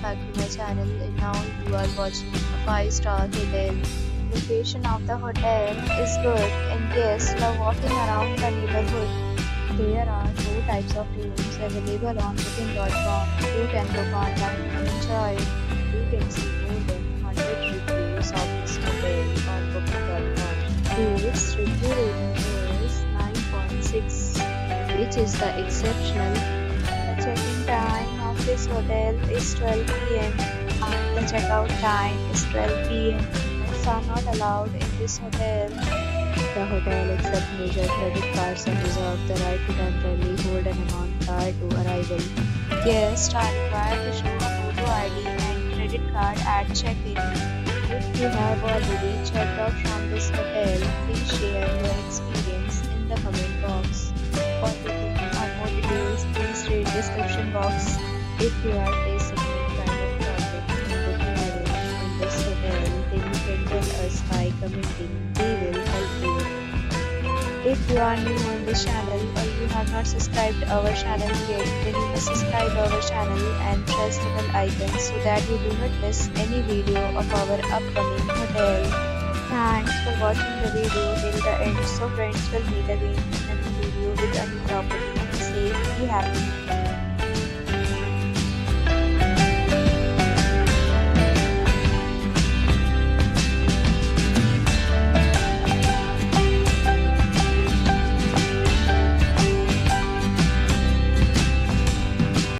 back to my channel, and now you are watching a 5-star hotel. Location of the hotel is good and guests love walking around the neighborhood. There are 4 types of rooms available on booking.com. You can book online and enjoy it. You can see more than 100 reviews of this hotel on booking.com. Its review rating is 9.6, which is the exceptional. The check-in time of this hotel is 12 p.m. and the checkout time is 12 p.m. Pets are not allowed in this hotel. The hotel accepts major credit cards and reserves the right to temporarily hold an amount prior to arrival. Guests are required to show a photo ID and credit card at check-in. If you have already checked out from this hotel, please share your experience in the comment box. For booking or more details, please read description box. If you are facing any kind of problem in booking a room in this hotel, then you can tell us by commenting. We will help you. If you are new on this channel or you have not subscribed our channel yet, then you must subscribe our channel and press the bell icon so that you do not miss any video of our upcoming hotel. Thanks for watching the video till the end. So friends, will meet again in a new video with a new property. Be safe, be happy.